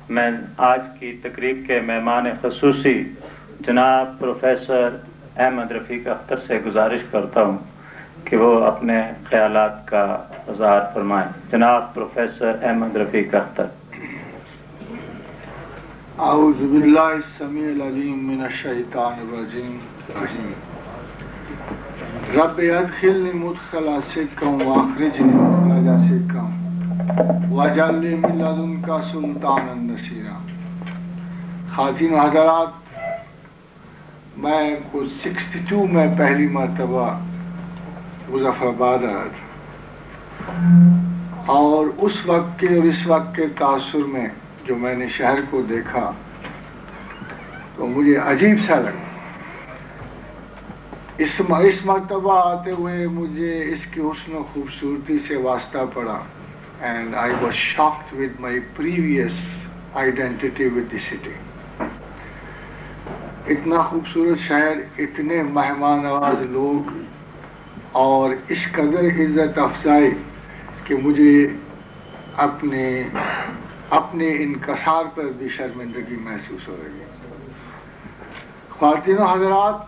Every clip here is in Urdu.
میں آج کی تقریب کے مہمان خصوصی جناب پروفیسر احمد رفیق اختر سے گزارش کرتا ہوں کہ وہ اپنے خیالات کا اظہار فرمائیں۔ جناب پروفیسر احمد رفیق اختر۔ اعوذ باللہ السمیع العلیم من الشیطان الرجیم رب ادخلنی مدخل صدق واخرجنی مخرج صدق واجعل لی من لدنک سلطانا نصیرا۔ خواتین و حضرات، میں کچھ 62 میں پہلی مرتبہ مظفر آباد آیا تھا، اور اس وقت کے اور اس وقت کے تاثر میں جو میں نے شہر کو دیکھا تو مجھے عجیب سا لگا۔ اس مرتبہ آتے ہوئے مجھے اس کی حسن و خوبصورتی سے واسطہ پڑا، and I was shocked with my previous identity with the city۔ اتنا خوبصورت شہر، اتنے مہمان نواز لوگ، اور اس قدر عزت افزائی کہ مجھے اپنے انکسار پر بھی شرمندگی محسوس ہو رہی ہے۔ خواتین و حضرات،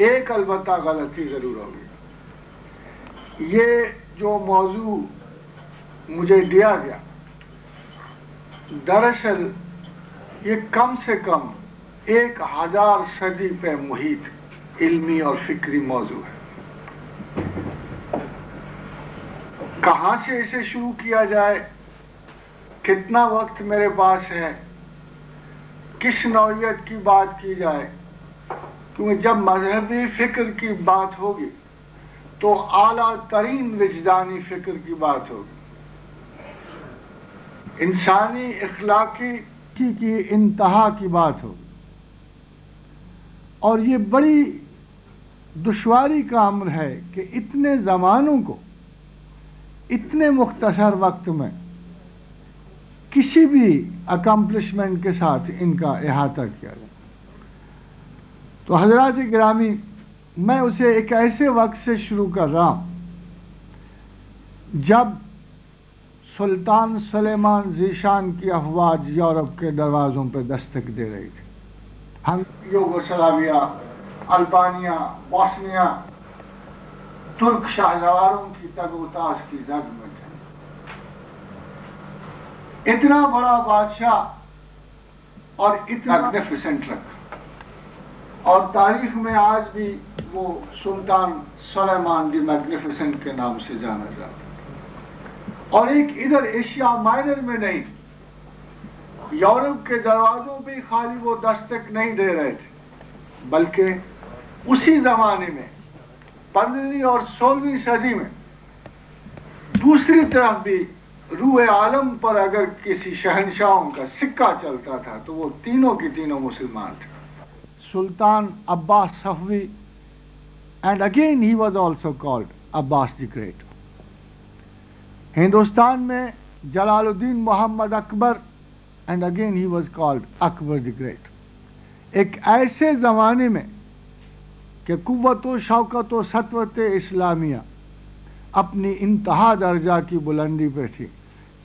ایک البتہ غلطی ضرور ہوگی۔ یہ جو موضوع مجھے دیا گیا، دراصل یہ کم سے کم 1000 صدی پہ محیط علمی اور فکری موضوع ہے۔ کہاں سے اسے شروع کیا جائے، کتنا وقت میرے پاس ہے، کس نوعیت کی بات کی جائے، کیونکہ جب مذہبی فکر کی بات ہوگی تو اعلیٰ ترین وجدانی فکر کی بات ہوگی، انسانی اخلاقی کی انتہا کی بات ہوگی، اور یہ بڑی دشواری کا امر ہے کہ اتنے زمانوں کو اتنے مختصر وقت میں کسی بھی اکمپلشمنٹ کے ساتھ ان کا احاطہ کیا جائے۔ تو حضرات گرامی، میں اسے ایک ایسے وقت سے شروع کر رہا ہوں جب سلطان سلیمان ذیشان کی افواج یورپ کے دروازوں پر دستک دے رہی تھی۔ ہم یوگوسلاویا، البانیہ، بوسنیا، ترک شاہسواروں کی تگ و تاز کی زد میں تھے۔ اتنا بڑا بادشاہ اور اتنا میگنیفیسنٹ رکھا، اور تاریخ میں آج بھی وہ سلطان سلیمان دی میگنیفیسنٹ کے نام سے جانا جاتا ہے۔ اور ایک ادھر ایشیا مائنر میں نہیں، یورپ کے دروازوں پہ خالی وہ دستک نہیں دے رہے تھے، بلکہ اسی زمانے میں 15ویں اور 16ویں صدی میں دوسری طرف بھی روح عالم پر اگر کسی شہنشاہوں کا سکہ چلتا تھا تو وہ تینوں کی تینوں مسلمان تھے۔ سلطان عباس صفوی، and again he was also called Abbas the Great۔ Hindustan میں جلال الدین محمد اکبر، and again he was called Akbar the Great۔ ایک ایسے زمانے میں کہ قوت و شوکت و سطوت اسلامیہ اپنی انتہا درجہ کی بلندی پہ تھی،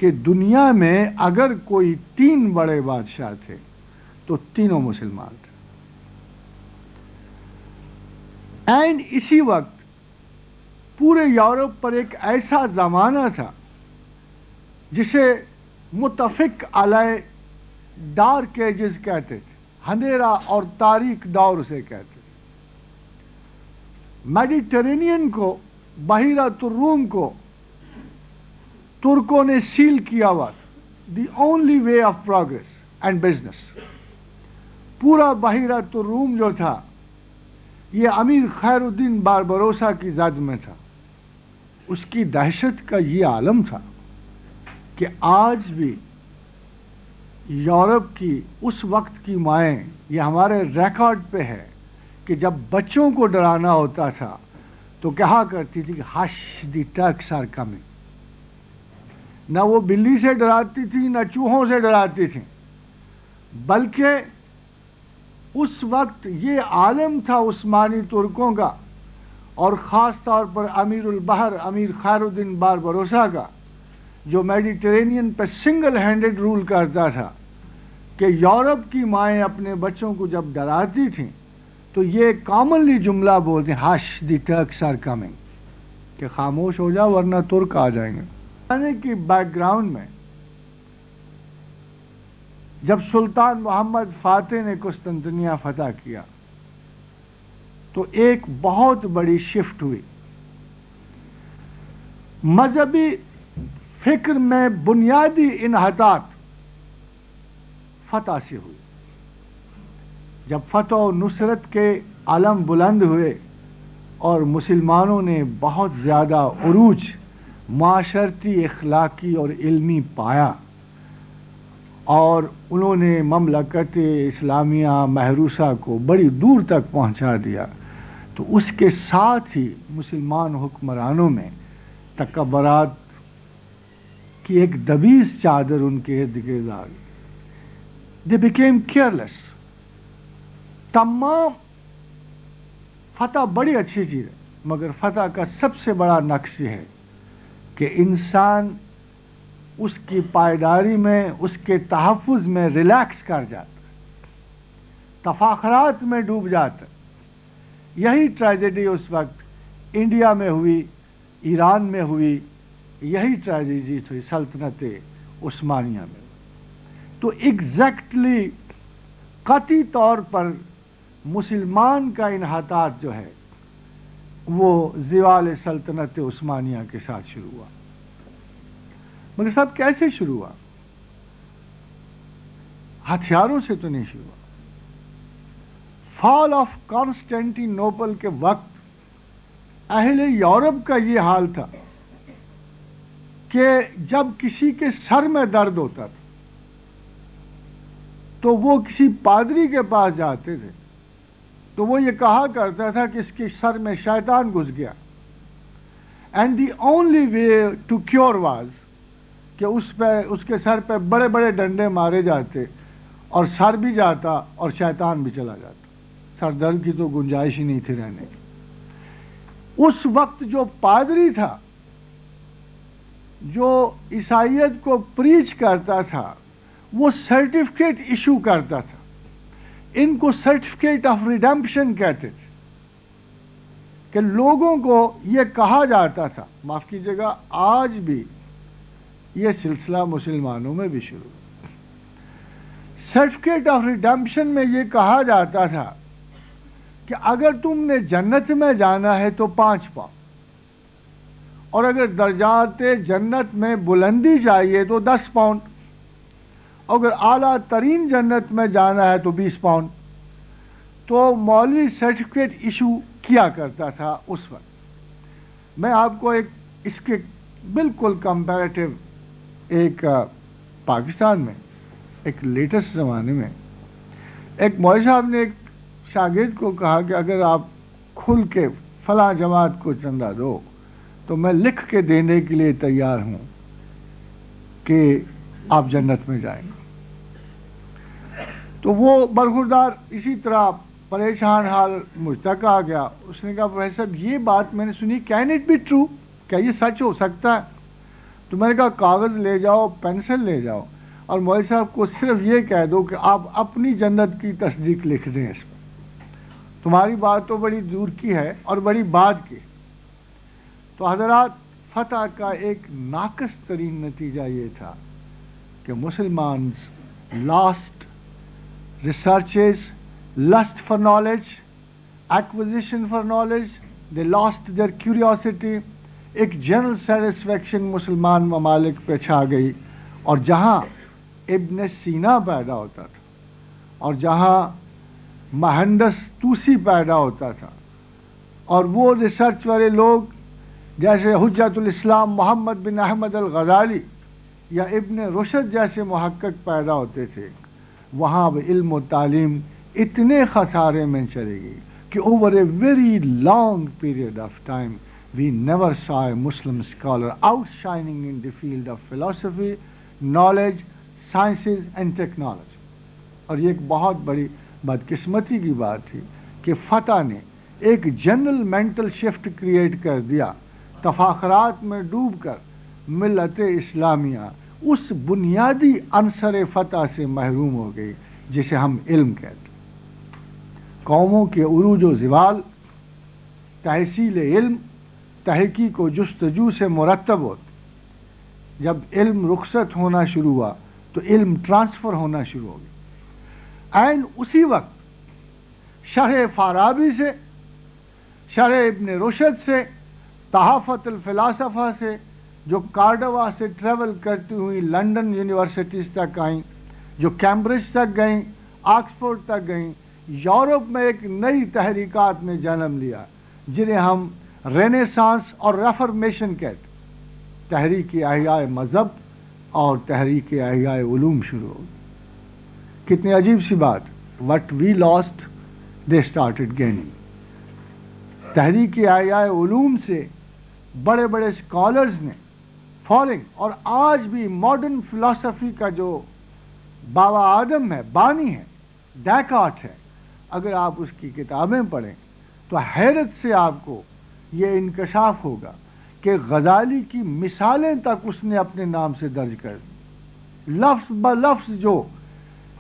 کہ دنیا میں اگر کوئی 3 بڑے بادشاہ تھے تو تینوں مسلمان تھے۔ اینڈ اسی وقت پورے یورپ پر ایک ایسا زمانہ تھا جسے متفق علیہ ڈارک ایجز کہتے تھے، اندھیرا اور تاریک دور سے کہتے تھے۔ میڈیٹرینین کو، بحیرۃ الروم کو ترکوں نے سیل کیا ہوا تھا، دی only way of progress and business. پورا بحیرۃ الروم جو تھا یہ امیر خیر الدین باربروسا کی زد میں تھا۔ اس کی دہشت کا یہ عالم تھا کہ آج بھی یورپ کی اس وقت کی مائیں، یہ ہمارے ریکارڈ پہ ہے کہ جب بچوں کو ڈرانا ہوتا تھا تو کہا کرتی تھی کہ ہش دی ٹرکس آر کمنگ۔ نہ وہ بلی سے ڈراتی تھی، نہ چوہوں سے ڈراتی تھی، بلکہ اس وقت یہ عالم تھا عثمانی ترکوں کا، اور خاص طور پر امیر البحر امیر خیر الدین باربروسا کا، جو میڈیٹرینین پہ سنگل ہینڈڈ رول کرتا تھا کہ یورپ کی مائیں اپنے بچوں کو جب ڈراتی تھیں تو یہ کامنلی جملہ بولتے ہیں ہش دی ٹرکس آر کمنگ، کہ خاموش ہو جاؤ ورنہ ترک آ جائیں گے. کی بیک گراؤنڈ میں جب سلطان محمد فاتح نے قسطنطنیہ فتح کیا تو ایک بہت بڑی شفٹ ہوئی. مذہبی فکر میں بنیادی انحطاط فتح سے ہوئی. جب فتح و نصرت کے علم بلند ہوئے اور مسلمانوں نے بہت زیادہ عروج معاشرتی، اخلاقی اور علمی پایا اور انہوں نے مملکت اسلامیہ محروسہ کو بڑی دور تک پہنچا دیا، تو اس کے ساتھ ہی مسلمان حکمرانوں میں تکبرات کی ایک دبیز چادر ان کے ارد گرد آ گئی. They became careless. تمام فتح بڑی اچھی چیز ہے، مگر فتح کا سب سے بڑا نقص یہ ہے کہ انسان اس کی پائیداری میں، اس کے تحفظ میں ریلیکس کر جاتا ہے، تفاخرات میں ڈوب جاتا ہے. یہی ٹریجڈی اس وقت انڈیا میں ہوئی، ایران میں ہوئی، یہی ٹریجڈی تھی سلطنت عثمانیہ میں. تو ایگزیکٹلی قطعی طور پر مسلمان کا انحطاط جو ہے وہ زوال سلطنت عثمانیہ کے ساتھ شروع ہوا. مگر صاحب کیسے شروع ہوا؟ ہتھیاروں سے تو نہیں شروع ہوا. فال آف کانسٹینٹی نوپل کے وقت اہل یورپ کا یہ حال تھا کہ جب کسی کے سر میں درد ہوتا تھا تو وہ کسی پادری کے پاس جاتے تھے تو وہ یہ کہا کرتا تھا کہ اس کے سر میں شیطان گھس گیا. And the only way to cure was کہ اس کے سر پہ بڑے بڑے ڈنڈے مارے جاتے اور سر بھی جاتا اور شیطان بھی چلا جاتا. سر درد کی تو گنجائش ہی نہیں تھی رہنے کی. اس وقت جو پادری تھا جو عیسائیت کو پریچ کرتا تھا وہ سرٹیفکیٹ ایشو کرتا تھا. ان کو سرٹیفکیٹ آف ریڈمپشن کہتے تھے کہ لوگوں کو یہ کہا جاتا تھا، معاف کیجیے گا آج بھی یہ سلسلہ مسلمانوں میں بھی شروع. سرٹیفکیٹ آف ریڈمپشن میں یہ کہا جاتا تھا کہ اگر تم نے جنت میں جانا ہے تو 5 پاؤں، اور اگر درجات جنت میں بلندی چاہیے تو 10 پاؤنڈ، اگر اعلیٰ ترین جنت میں جانا ہے تو 20 پاؤنڈ. تو مولوی سرٹیفکیٹ ایشو کیا کرتا تھا اس وقت. میں آپ کو ایک اس کے بالکل کمپیریٹیو ایک پاکستان میں ایک لیٹسٹ زمانے میں ایک مولوی صاحب نے ایک شاگرد کو کہا کہ اگر آپ کھل کے فلاں جماعت کو چندہ دو تو میں لکھ کے دینے کے لیے تیار ہوں کہ آپ جنت میں جائیں گے. تو وہ برخوردار اسی طرح پریشان حال مجھ تک آ گیا. اس نے کہا پروفیسر یہ بات میں نے سنی، کین اٹ بی ٹرو، کیا یہ سچ ہو سکتا ہے؟ تو میں نے کہا کاغذ لے جاؤ، پینسل لے جاؤ اور مولوی صاحب کو صرف یہ کہہ دو کہ آپ اپنی جنت کی تصدیق لکھ دیں اس میں. تمہاری بات تو بڑی دور کی ہے اور بڑی بعد کی. تو حضرات فتح کا ایک ناقص ترین نتیجہ یہ تھا کہ مسلمانز last researches, lust for knowledge, acquisition for knowledge, they lost their curiosity. ایک جنرل سیٹسفیکشن مسلمان ممالک پہ چھا گئی، اور جہاں ابن سینا پیدا ہوتا تھا اور جہاں مہندس توسی پیدا ہوتا تھا اور وہ ریسرچ والے لوگ جیسے حجت الاسلام محمد بن احمد الغزالی یا ابن رشد جیسے محقق پیدا ہوتے تھے، وہاں اب علم و تعلیم اتنے خسارے میں چلے گئی کہ over a very long period of time we never saw a Muslim scholar outshining in the field of philosophy, knowledge, sciences and technology. اور یہ ایک بہت بڑی بدقسمتی کی بات تھی کہ فتح نے ایک جنرل مینٹل شفٹ کریٹ کر دیا. تفاخرات میں ڈوب کر ملت اسلامیہ اس بنیادی عنصر فتح سے محروم ہو گئی جسے ہم علم کہتے ہیں۔ قوموں کے عروج و زوال تحصیل علم تحقیق و جستجو سے مرتب ہوتے، جب علم رخصت ہونا شروع ہوا تو علم ٹرانسفر ہونا شروع ہو گیا۔ عین اسی وقت شرح فارابی سے، شرح ابن رشد سے، تحافت الفلاسفہ سے، جو کارڈوا سے ٹریول کرتی ہوئی لنڈن یونیورسٹیز تک آئیں، جو کیمبرج تک گئیں، آکسفورڈ تک گئیں، یورپ میں ایک نئی تحریکات نے جنم لیا جنہیں ہم رینیسانس اور ریفارمیشن کہتے ہیں۔ تحریک احیاء مذہب اور تحریک احیاء علوم شروع ہو گئی۔ کتنی عجیب سی بات، what we lost they started gaining. تحریک احیاء علوم سے بڑے بڑے اسکالرز نے فالنگ، اور آج بھی ماڈرن فلسفی کا جو بابا آدم ہے، بانی ہے، ڈیکارٹ ہے، اگر آپ اس کی کتابیں پڑھیں تو حیرت سے آپ کو یہ انکشاف ہوگا کہ غزالی کی مثالیں تک اس نے اپنے نام سے درج کر دی۔ لفظ بلفظ جو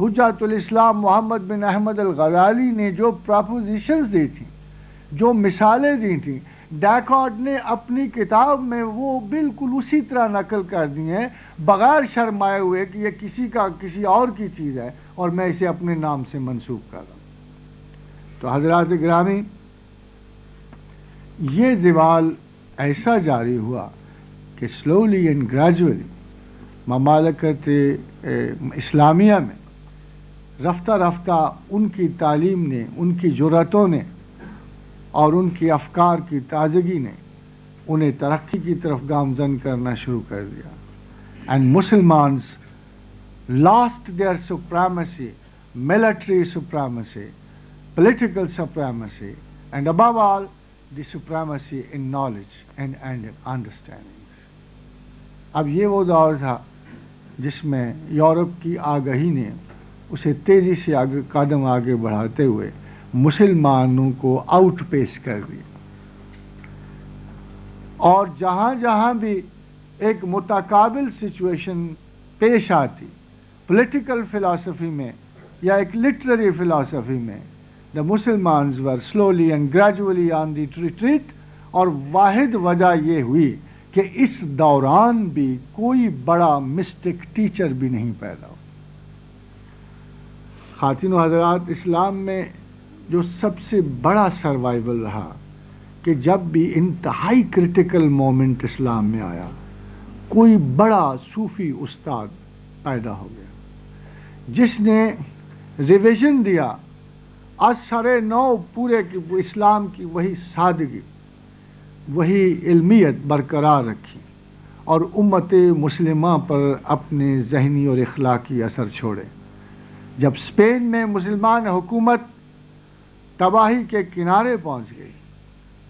حجت الاسلام محمد بن احمد الغزالی نے جو پراپوزیشنز دی تھیں، جو مثالیں دی تھیں، ڈیکارٹ نے اپنی کتاب میں وہ بالکل اسی طرح نقل کر دی ہیں، بغیر شرمائے ہوئے کہ یہ کسی اور کی چیز ہے اور میں اسے اپنے نام سے منسوب کر رہا ہوں۔ تو حضرات گرامی، یہ زوال ایسا جاری ہوا کہ سلولی اینڈ گریجولی ممالکت اسلامیہ میں رفتہ رفتہ ان کی تعلیم نے، ان کی جرأتوں نے اور ان کی افکار کی تازگی نے انہیں ترقی کی طرف گامزن کرنا شروع کر دیا۔ And Musalmans lost their supremacy, military supremacy, political supremacy, and above all, the supremacy in knowledge and understandings. اب یہ وہ دور تھا جس میں یورپ کی آگہی نے اسے تیزی سے قدم آگے بڑھاتے ہوئے مسلمانوں کو آؤٹ پیس کر دیا، اور جہاں جہاں بھی ایک متقابل سچویشن پیش آتی پولیٹیکل فلسفی میں یا ایک لٹریری فلسفی میں، the Muslims were slowly and gradually on the retreat، اور واحد وجہ یہ ہوئی کہ اس دوران بھی کوئی بڑا مسٹک ٹیچر بھی نہیں پیدا ہو۔ خواتین و حضرات، اسلام میں جو سب سے بڑا سروائیول رہا کہ جب بھی انتہائی کرٹیکل مومنٹ اسلام میں آیا، کوئی بڑا صوفی استاد پیدا ہو گیا جس نے ریویژن دیا، اثر نو پورے کی اسلام کی وہی سادگی، وہی علمیت برقرار رکھی اور امت مسلمہ پر اپنے ذہنی اور اخلاقی اثر چھوڑے۔ جب اسپین میں مسلمان حکومت تباہی کے کنارے پہنچ گئی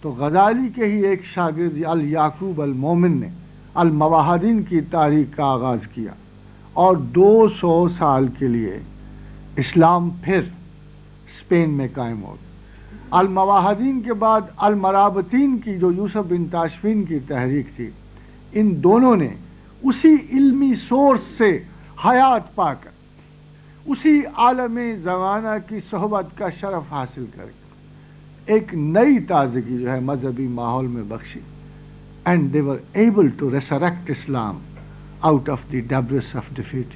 تو غزالی کے ہی ایک شاگرد الیعقوب المومن نے المواحدین کی تاریخ کا آغاز کیا، اور 200 سال کے لیے اسلام پھر اسپین میں قائم ہو گیا۔ المواحدین کے بعد المرابطین کی جو یوسف بن تاشفین کی تحریک تھی، ان دونوں نے اسی علمی سورس سے حیات پا کر اسی عالم زمانہ کی صحبت کا شرف حاصل کر کے ایک نئی تازگی جو ہے مذہبی ماحول میں بخشی، and they were able to resurrect Islam out of the debris of defeat.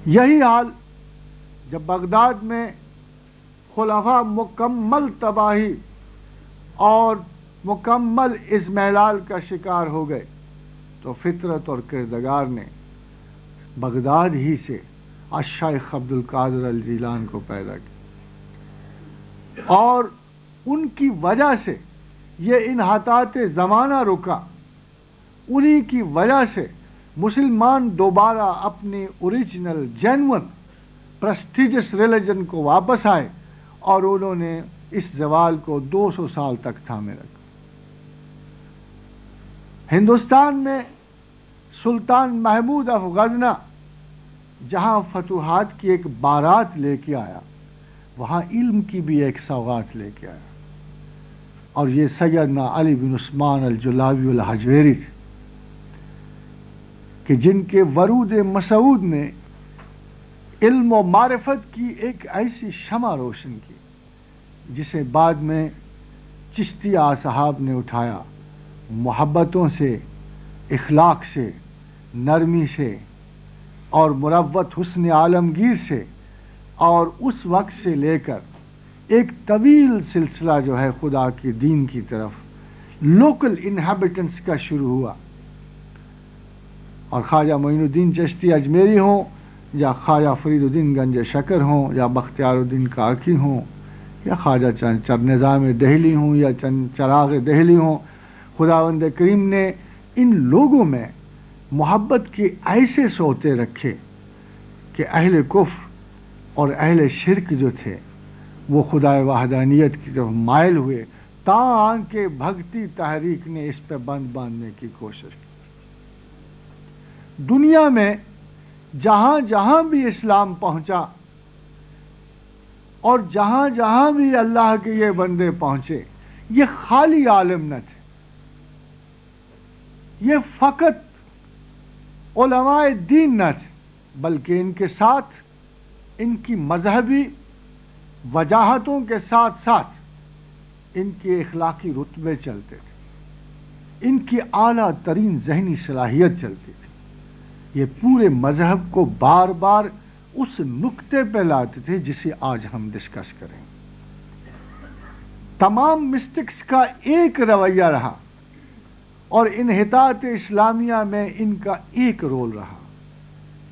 یہی حال جب بغداد میں خلفاء مکمل تباہی اور مکمل اضمحلال کا شکار ہو گئے تو فطرت اور کردگار نے بغداد ہی سے الشیخ عبد القادر الجیلان کو پیدا کیا، اور ان کی وجہ سے یہ انحطاط زمانہ رکا، انہی کی وجہ سے مسلمان دوبارہ اپنی اوریجنل جینون پریسٹیجس ریلیجن کو واپس آئے، اور انہوں نے اس زوال کو 200 سال تک تھامے رکھا۔ ہندوستان میں سلطان محمود آف غزنہ جہاں فتوحات کی ایک بارات لے کے آیا، وہاں علم کی بھی ایک سوغات لے کے آیا، اور یہ سیدنا علی بن عثمان الجلاوی الحجویری تھے۔ کہ جن کے ورود مسعود نے علم و معرفت کی ایک ایسی شمع روشن کی جسے بعد میں چشتیہ صاحب نے اٹھایا، محبتوں سے، اخلاق سے، نرمی سے اور مروت حسن عالمگیر سے، اور اس وقت سے لے کر ایک طویل سلسلہ جو ہے خدا کے دین کی طرف لوکل انہیبیٹنٹس کا شروع ہوا. اور خواجہ معین الدین چشتی اجمیری ہوں یا خواجہ فرید الدین گنج شکر ہوں یا بختیار الدین کاکی ہوں یا خواجہ نظام دہلی ہوں یا چراغ دہلی ہوں، خداوند کریم نے ان لوگوں میں محبت کے ایسے سوتے رکھے کہ اہل کفر اور اہل شرک جو تھے وہ خدا وحدانیت کی طرف مائل ہوئے، تاں کہ بھگتی تحریک نے اس پہ بند باندھنے کی کوشش کی. دنیا میں جہاں جہاں بھی اسلام پہنچا اور جہاں جہاں بھی اللہ کے یہ بندے پہنچے، یہ خالی عالم نہ تھے، یہ فقط علماء دین نہ تھے، بلکہ ان کے ساتھ ان کی مذہبی وجاہتوں کے ساتھ ساتھ ان کے اخلاقی رتبے چلتے تھے، ان کی اعلیٰ ترین ذہنی صلاحیت چلتی تھی. یہ پورے مذہب کو بار بار اس نقطے پہ لاتے تھے جسے آج ہم ڈسکس کریں. تمام مسٹکس کا ایک رویہ رہا اور انحطاط اسلامیہ میں ان کا ایک رول رہا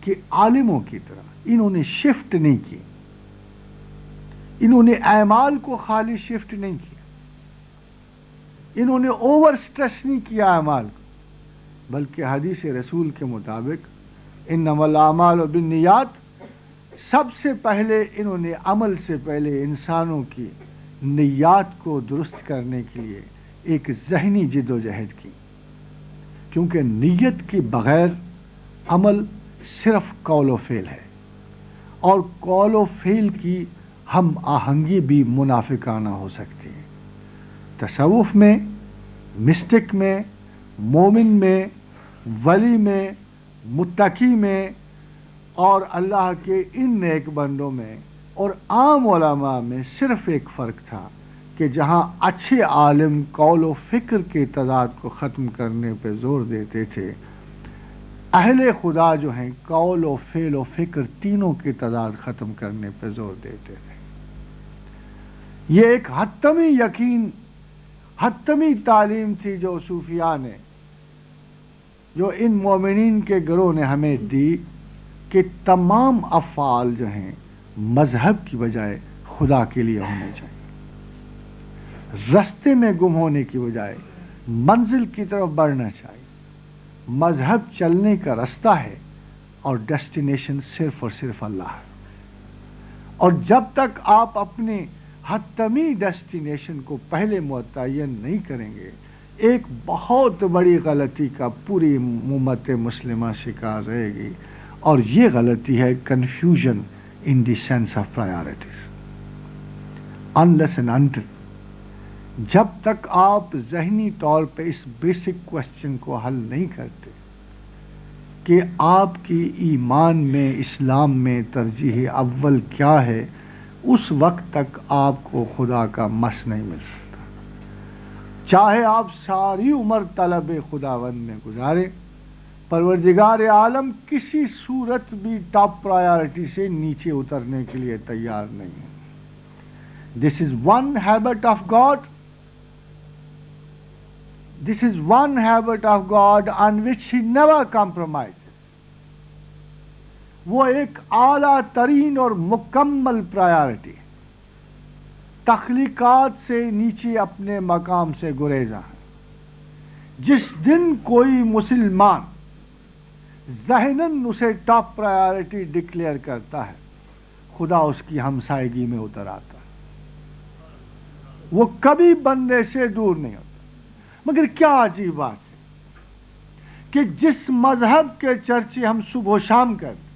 کہ عالموں کی طرح انہوں نے شفٹ نہیں کی، انہوں نے اعمال کو خالی شفٹ نہیں کیا، انہوں نے اوور سٹریس نہیں کیا اعمال کو، بلکہ حدیث رسول کے مطابق انما الاعمال بالنیات، سب سے پہلے انہوں نے عمل سے پہلے انسانوں کی نیات کو درست کرنے کے لیے ایک ذہنی جد و جہد کی، کیونکہ نیت کے بغیر عمل صرف قول و فعل ہے، اور قول و فعل کی ہم آہنگی بھی منافقانہ ہو سکتی ہے. تصوف میں، مسٹک میں، مومن میں، ولی میں، متقی میں اور اللہ کے ان نیک بندوں میں اور عام علماء میں صرف ایک فرق تھا کہ جہاں اچھے عالم قول و فکر کے تضاد کو ختم کرنے پہ زور دیتے تھے، اہل خدا جو ہیں قول و فعل و فکر تینوں کے تضاد ختم کرنے پہ زور دیتے تھے. یہ ایک حتمی یقین، حتمی تعلیم تھی جو صوفیاء نے، جو ان مومنین کے گروہ نے ہمیں دی کہ تمام افعال جو ہیں مذہب کی بجائے خدا کے لیے ہونے چاہیے، رستے میں گم ہونے کی بجائے منزل کی طرف بڑھنا چاہیے. مذہب چلنے کا رستہ ہے اور ڈیسٹینیشن صرف اور صرف اللہ ہے، اور جب تک آپ اپنے حتمی ڈیسٹینیشن کو پہلے متعین نہیں کریں گے، ایک بہت بڑی غلطی کا پوری امت مسلمہ شکار رہے گی، اور یہ غلطی ہے confusion in the sense of priorities. Unless and until جب تک آپ ذہنی طور پہ اس بیسک کوشچن کو حل نہیں کرتے کہ آپ کی ایمان میں، اسلام میں ترجیح اول کیا ہے، اس وقت تک آپ کو خدا کا مس نہیں مل سکتا. چاہے آپ ساری عمر طلب خداوند میں گزارے، پروردگار عالم کسی صورت بھی ٹاپ پرائیورٹی سے نیچے اترنے کے لیے تیار نہیں ہے. This is one habit of God, this is one habit of God on which he never compromises. وہ ایک اعلیٰ ترین اور مکمل پرائیورٹی، تخلیقات سے نیچے اپنے مقام سے گریزاں ہے. جس دن کوئی مسلمان ذہناً اسے ٹاپ پرائیورٹی ڈکلیئر کرتا ہے، خدا اس کی ہمسائیگی میں اتر آتا ہے، وہ کبھی بندے سے دور نہیں ہوتا. مگر کیا عجیب بات ہے کہ جس مذہب کے چرچے ہم صبح و شام کرتے،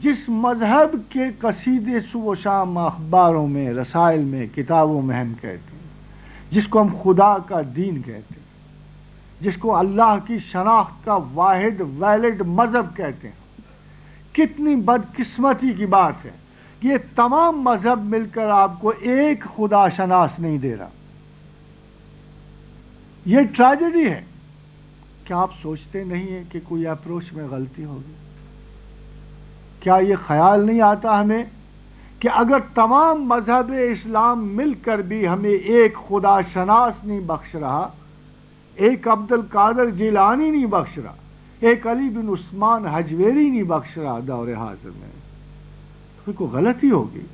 جس مذہب کے قصیدے صبح و شام اخباروں میں، رسائل میں، کتابوں میں ہم کہتے ہیں، جس کو ہم خدا کا دین کہتے ہیں، جس کو اللہ کی شناخت کا واحد ویلڈ مذہب کہتے ہیں. کتنی بدقسمتی کی بات ہے. یہ تمام مذہب مل کر آپ کو ایک خدا شناس نہیں دے رہا. یہ ٹریجڈی ہے. کیا آپ سوچتے نہیں ہیں کہ کوئی اپروچ میں غلطی ہوگی؟ کیا یہ خیال نہیں آتا ہمیں کہ اگر تمام مذہب اسلام مل کر بھی ہمیں ایک خدا شناس نہیں بخش رہا، ایک عبد القادر جیلانی نہیں بخش رہا، ایک علی بن عثمان حجویری نہیں بخش رہا دور حاضر میں، تو کوئی غلطی ہوگی.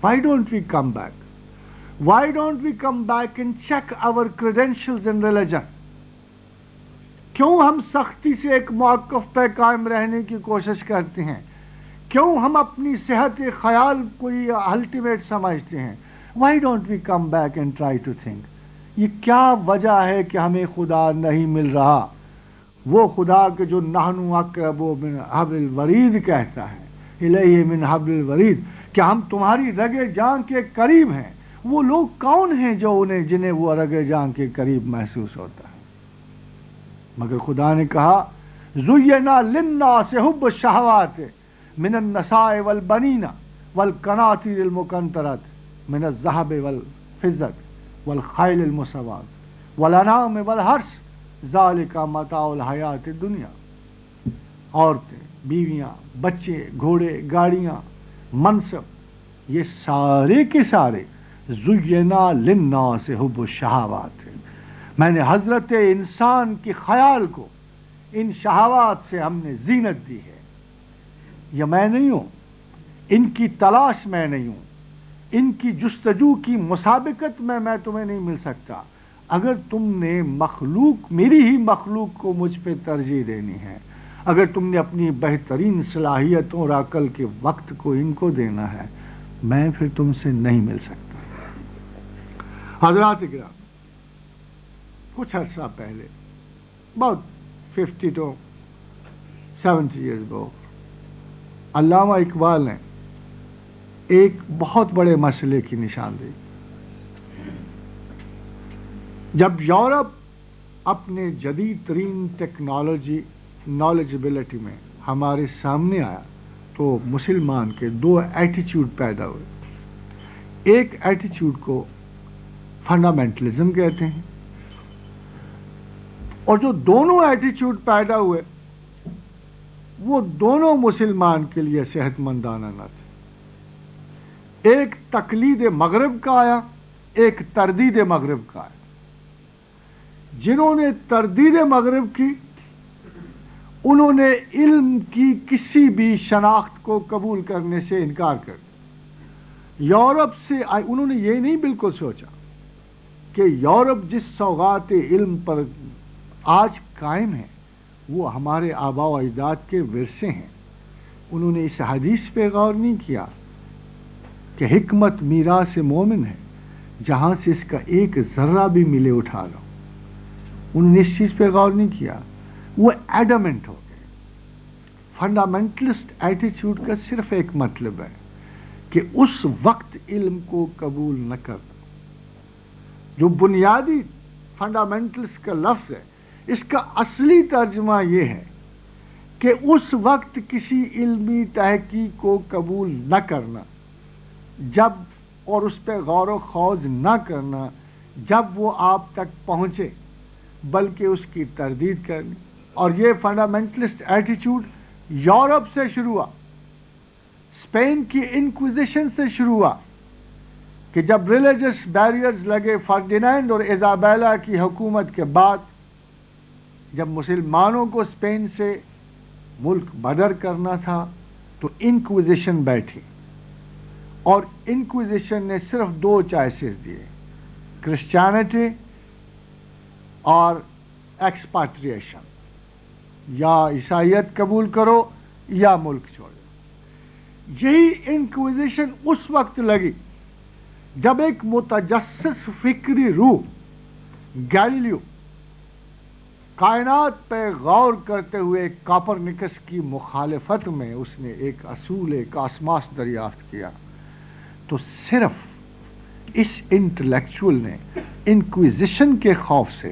Why don't we come back? Why don't we come back and check our credentials in religion? کیوں ہم سختی سے ایک موقف پہ قائم رہنے کی کوشش کرتے ہیں؟ کیوں ہم اپنی صحت خیال کو الٹیمیٹ سمجھتے ہیں؟ Why don't we come back and try to think? یہ کیا وجہ ہے کہ ہمیں خدا نہیں مل رہا؟ وہ خدا کے جو نحن اقرب من حبل الورید کہتا ہے، الیہ من حبل الورید، کہ ہم تمہاری رگے جان کے قریب ہیں. وہ لوگ کون ہیں جو جنہیں وہ رگے جان کے قریب محسوس ہوتا ہے؟ مگر خدا نے کہا زینا للناس حب الشہوات من النساء والبنین والقناطیر المقنطرۃ من الذهب والفضة والخیل المسومۃ والانعام والحرث ذالک متاع الحیات الدنیا. عورتیں، بیویاں، بچے، گھوڑے، گاڑیاں، منصب، یہ سارے کے سارے زینا للناس حب الشہوات ہیں. میں نے حضرت انسان کے خیال کو ان شہوات سے ہم نے زینت دی ہے. یہ میں نہیں ہوں، ان کی تلاش میں نہیں ہوں، ان کی جستجو کی مسابقت میں تمہیں نہیں مل سکتا. اگر تم نے مخلوق، میری ہی مخلوق کو مجھ پہ ترجیح دینی ہے، اگر تم نے اپنی بہترین صلاحیتوں اور عقل کے وقت کو ان کو دینا ہے، میں پھر تم سے نہیں مل سکتا. حضرات کرام، کچھ عرصہ پہلے، about 50 to 70 years ago، علامہ اقبال نے ایک بہت بڑے مسئلے کی نشاندہی. جب یورپ اپنے جدید ترین ٹیکنالوجی نالجبلٹی میں ہمارے سامنے آیا تو مسلمان کے دو ایٹیچیوڈ پیدا ہوئے. ایک ایٹیچیوڈ کو فنڈامنٹلزم کہتے ہیں، اور جو دونوں ایٹیچیوڈ پیدا ہوئے وہ دونوں مسلمان کے لیے صحت مندانہ نہ تھے. ایک تقلید مغرب کا آیا، ایک تردید مغرب کا آیا. جنہوں نے تردید مغرب کی انہوں نے علم کی کسی بھی شناخت کو قبول کرنے سے انکار کر دیا. یورپ سے انہوں نے یہ نہیں بالکل سوچا کہ یورپ جس سوغات علم پر آج قائم ہے وہ ہمارے آباء و اجداد کے ورثے ہیں. انہوں نے اس حدیث پہ غور نہیں کیا کہ حکمت میراث مومن ہے، جہاں سے اس کا ایک ذرہ بھی ملے اٹھا لو. انہوں نے اس چیز پہ غور نہیں کیا. وہ ایڈمنٹ ہو گئے. فنڈامنٹلسٹ ایٹیچیوڈ کا صرف ایک مطلب ہے کہ اس وقت علم کو قبول نہ کر دو. جو بنیادی فنڈامنٹلسٹ کا لفظ ہے، اس کا اصلی ترجمہ یہ ہے کہ اس وقت کسی علمی تحقیق کو قبول نہ کرنا جب، اور اس پہ غور و خوض نہ کرنا جب وہ آپ تک پہنچے، بلکہ اس کی تردید کرنی. اور یہ فنڈامنٹلسٹ ایٹیچیوڈ یورپ سے شروع ہوا، اسپین کی انکویزیشن سے شروع ہوا کہ جب ریلیجس بیریئرز لگے فردینینڈ اور ایزابیلا کی حکومت کے بعد، جب مسلمانوں کو اسپین سے ملک بدر کرنا تھا تو انکویزیشن بیٹھی، اور انکویزیشن نے صرف دو چوائسز دیے، کرسچینٹی اور ایکسپاٹریشن، یا عیسائیت قبول کرو یا ملک چھوڑو. یہی انکویزیشن اس وقت لگی جب ایک متجسس فکری روح گیلیلیو کائنات پہ غور کرتے ہوئے کاپرنکس کی مخالفت میں اس نے ایک اصول کاسماس دریافت کیا، تو صرف اس انٹلیکچول نے انکویزیشن کے خوف سے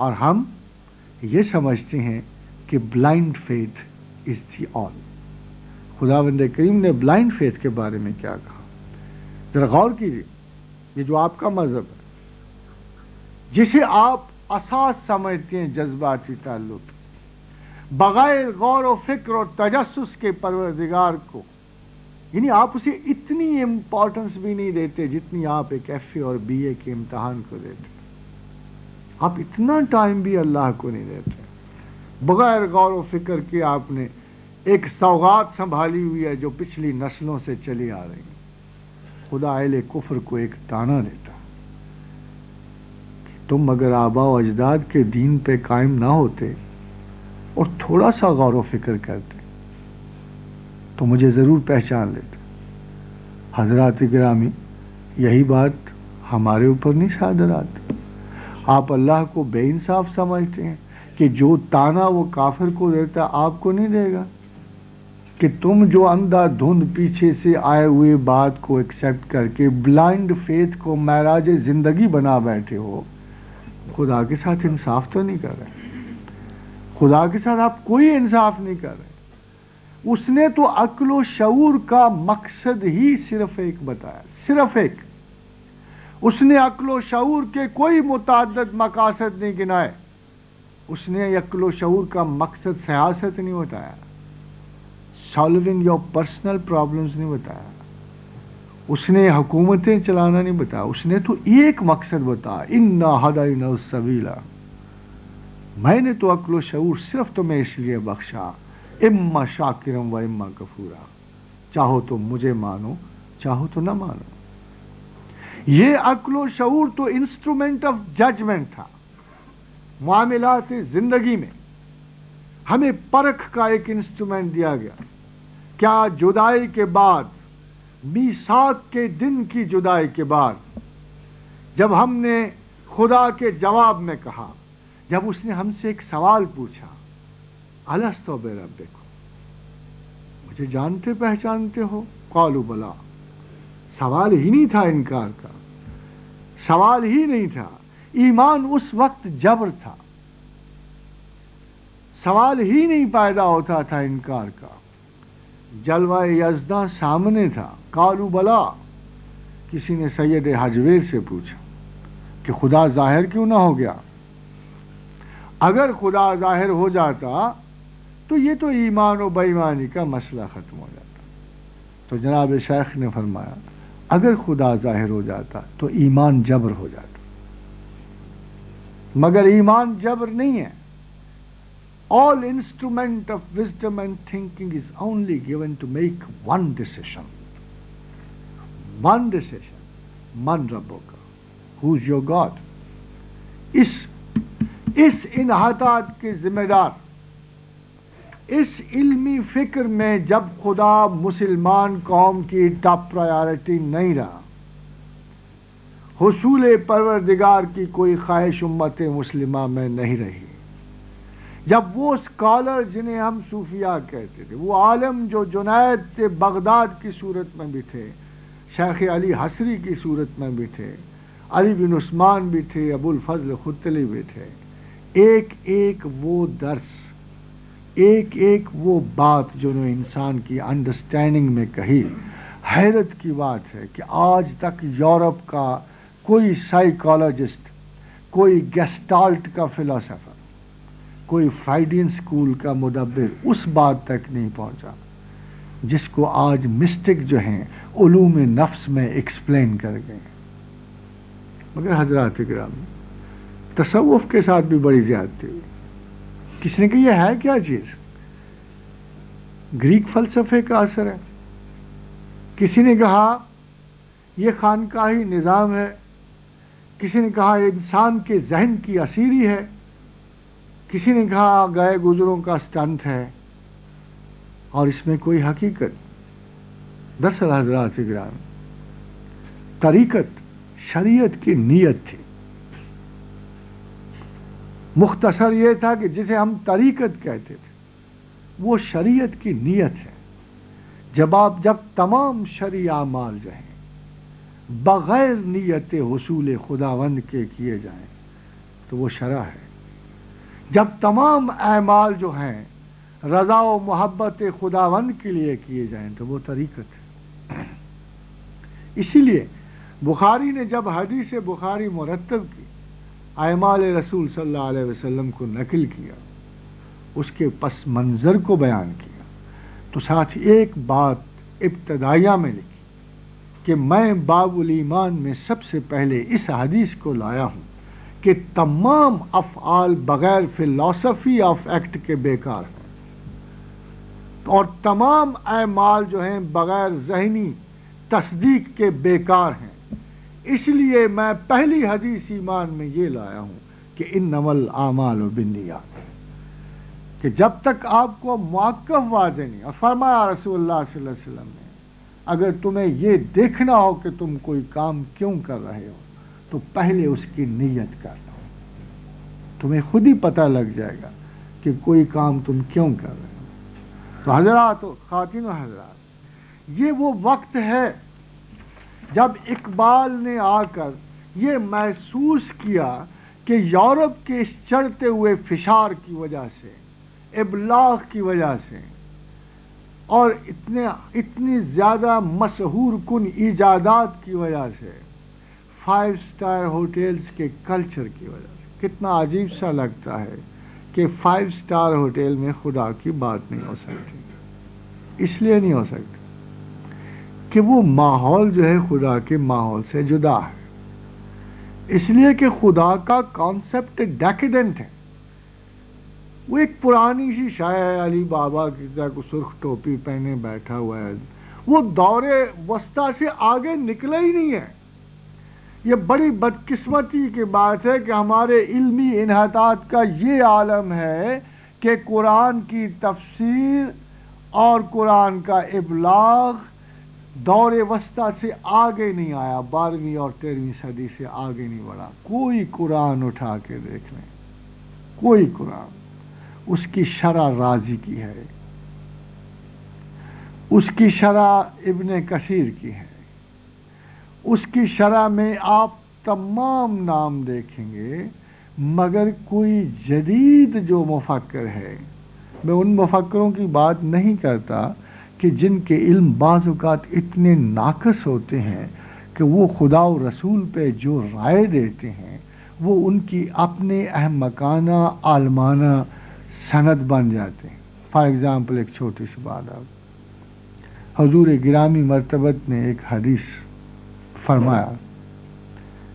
اور ہم یہ سمجھتے ہیں کہ بلائنڈ فیتھ از دی آل. خداوند کریم نے بلائنڈ فیتھ کے بارے میں کیا کہا؟ ذرا غور کیجیے. یہ جو آپ کا مذہب ہے جسے آپ اساس سمجھتے ہیں جذباتی تعلق، بغیر غور و فکر اور تجسس کے پروردگار کو، یعنی آپ اسے اتنی امپورٹنس بھی نہیں دیتے جتنی آپ ایک ایف اے اور بی اے کے امتحان کو دیتے. آپ اتنا ٹائم بھی اللہ کو نہیں دیتے. بغیر غور و فکر کے آپ نے ایک سوغات سنبھالی ہوئی ہے جو پچھلی نسلوں سے چلی آ رہی ہے. خدا اہل کفر کو ایک تانا دیتا، تم اگر آبا و اجداد کے دین پہ قائم نہ ہوتے اور تھوڑا سا غور و فکر کرتے تو مجھے ضرور پہچان لیتے. حضرات گرامی، یہی بات ہمارے اوپر نہیں صادر آتی. آپ اللہ کو بے انصاف سمجھتے ہیں کہ جو تانا وہ کافر کو دیتا آپ کو نہیں دے گا، کہ تم جو اندھا دھند پیچھے سے آئے ہوئے بات کو ایکسپٹ کر کے بلائنڈ فیتھ کو معراج زندگی بنا بیٹھے ہو. خدا کے ساتھ انصاف تو نہیں کر رہے. خدا کے ساتھ آپ کوئی انصاف نہیں کر رہے. اس نے تو عقل و شعور کا مقصد ہی صرف ایک بتایا، صرف ایک. اس نے عقل و شعور کے کوئی متعدد مقاصد نہیں گنائے. اس نے عقل و شعور کا مقصد سیاست نہیں بتایا، سالونگ یور پرسنل پرابلمز نہیں بتایا. اس نے حکومتیں چلانا نہیں بتایا. اس نے تو ایک مقصد بتایا، انا ہدینا السبیل. میں نے تو عقل و شعور صرف تمہیں اس لیے بخشا، اما شاکرم و اما کفورا، چاہو تو مجھے مانو چاہو تو نہ مانو. یہ عقل و شعور تو انسٹرومنٹ آف ججمنٹ تھا. معاملات زندگی میں ہمیں پرکھ کا ایک انسٹرومنٹ دیا گیا. کیا جدائی کے بعد، میثاق کے دن کی جدائی کے بعد، جب ہم نے خدا کے جواب میں کہا، جب اس نے ہم سے ایک سوال پوچھا، الستو بربکم، مجھے جانتے پہچانتے ہو؟ قالوا بلا. سوال ہی نہیں تھا انکار کا، سوال ہی نہیں تھا. ایمان اس وقت جبر تھا، سوال ہی نہیں پیدا ہوتا تھا انکار کا. جلوہ یزداں سامنے تھا. قالوا بلا. کسی نے سید حجویر سے پوچھا کہ خدا ظاہر کیوں نہ ہو گیا؟ اگر خدا ظاہر ہو جاتا تو یہ تو ایمان و بے ایمانی کا مسئلہ ختم ہو جاتا. تو جناب شیخ نے فرمایا اگر خدا ظاہر ہو جاتا تو ایمان جبر ہو جاتا، مگر ایمان جبر نہیں ہے. All instrument of wisdom and thinking is only given to make one decision. One decision. Man Rabbuka. Who's your God? اس انحطاط کے ذمہ دار، اس علمی فکر میں جب خدا مسلمان قوم کی ٹاپ پرائیورٹی نہیں رہا، حصول پروردگار کی کوئی خواہش امت مسلمہ میں نہیں رہی، جب وہ اسکالر جنہیں ہم صوفیاء کہتے تھے، وہ عالم جو جنید بغداد کی صورت میں بھی تھے، شیخ علی حصری کی صورت میں بھی تھے، علی بن عثمان بھی تھے، ابو الفضل خطلی بھی تھے، ایک ایک وہ درس، ایک ایک وہ بات جو نے انسان کی انڈرسٹینڈنگ میں کہی. حیرت کی بات ہے کہ آج تک یورپ کا کوئی سائیکالوجسٹ، کوئی گیسٹالٹ کا فلاسفر، کوئی فرائیڈین اسکول کا مدبر اس بات تک نہیں پہنچا جس کو آج مسٹک جو ہیں علوم نفس میں ایکسپلین کر گئے. مگر حضرات گرامی، تصوف کے ساتھ بھی بڑی زیادتی ہوئی. کسی نے کہا یہ ہے کیا چیز؟ گریک فلسفے کا اثر ہے. کسی نے کہا یہ خانقاہی نظام ہے. کسی نے کہا انسان کے ذہن کی اسیری ہے. کسی نے کہا گئے گزروں کا سٹنٹ ہے. اور اس میں کوئی حقیقت؟ دراصل حضرات گرامی، طریقت شریعت کی نیت تھی. مختصر یہ تھا کہ جسے ہم طریقت کہتے تھے وہ شریعت کی نیت ہے. جب تمام شرعی اعمال جو ہیں بغیر نیت حصول خداوند کے کیے جائیں تو وہ شرع ہے. جب تمام اعمال جو ہیں رضا و محبت خداوند کے لیے کیے جائیں تو وہ طریقت ہے۔ اسی لیے بخاری نے جب حدیث بخاری مرتب کی، اعمال رسول صلی اللہ علیہ وسلم کو نقل کیا، اس کے پس منظر کو بیان کیا، تو ساتھ ایک بات ابتدائیہ میں لکھی کہ میں باب الایمان میں سب سے پہلے اس حدیث کو لایا ہوں کہ تمام افعال بغیر فلسفی آف ایکٹ کے بیکار ہیں، اور تمام اعمال جو ہیں بغیر ذہنی تصدیق کے بیکار ہیں۔ اس لیے میں پہلی حدیث ایمان میں یہ لایا ہوں کہ انما الاعمال بالنیات، کہ جب تک آپ کو موقف واضح نہیں، اور فرمایا رسول اللہ صلی اللہ علیہ وسلم نے اگر تمہیں یہ دیکھنا ہو کہ تم کوئی کام کیوں کر رہے ہو تو پہلے اس کی نیت کر لو، تمہیں خود ہی پتہ لگ جائے گا کہ کوئی کام تم کیوں کر رہے ہو۔ تو حضرات و خواتین و حضرات، یہ وہ وقت ہے جب اقبال نے آ کر یہ محسوس کیا کہ یورپ کے اس چڑھتے ہوئے فشار کی وجہ سے، ابلاغ کی وجہ سے، اور اتنی زیادہ مسحور کن ایجادات کی وجہ سے، 5 اسٹار ہوٹلز کے کلچر کی وجہ سے، کتنا عجیب سا لگتا ہے کہ 5 اسٹار ہوٹل میں خدا کی بات نہیں ہو سکتی۔ اس لیے نہیں ہو سکتی کہ وہ ماحول جو ہے خدا کے ماحول سے جدا ہے، اس لیے کہ خدا کا کانسیپٹ ڈیکیڈنٹ ہے۔ وہ ایک پرانی سی شاعر علی بابا کی طرح کو سرخ ٹوپی پہنے بیٹھا ہوا ہے، وہ دور وسطیٰ سے آگے نکلا ہی نہیں ہے۔ یہ بڑی بدقسمتی کی بات ہے کہ ہمارے علمی انحطاط کا یہ عالم ہے کہ قرآن کی تفسیر اور قرآن کا ابلاغ دور وسطیٰ سے آگے نہیں آیا، 12ویں اور 13ویں صدی سے آگے نہیں بڑھا۔ کوئی قرآن اٹھا کے دیکھ لیں، کوئی قرآن، اس کی شرح رازی کی ہے، اس کی شرح ابن کثیر کی ہے، اس کی شرح میں آپ تمام نام دیکھیں گے، مگر کوئی جدید جو مفکر ہے، میں ان مفکروں کی بات نہیں کرتا کہ جن کے علم بعض اوقات اتنے ناقص ہوتے ہیں کہ وہ خدا و رسول پہ جو رائے دیتے ہیں وہ ان کی اپنے احمقانہ عالمانہ سند بن جاتے ہیں۔ فار ایگزامپل ایک چھوٹی سی بات، آپ حضور گرامی مرتبت نے ایک حدیث فرمایا،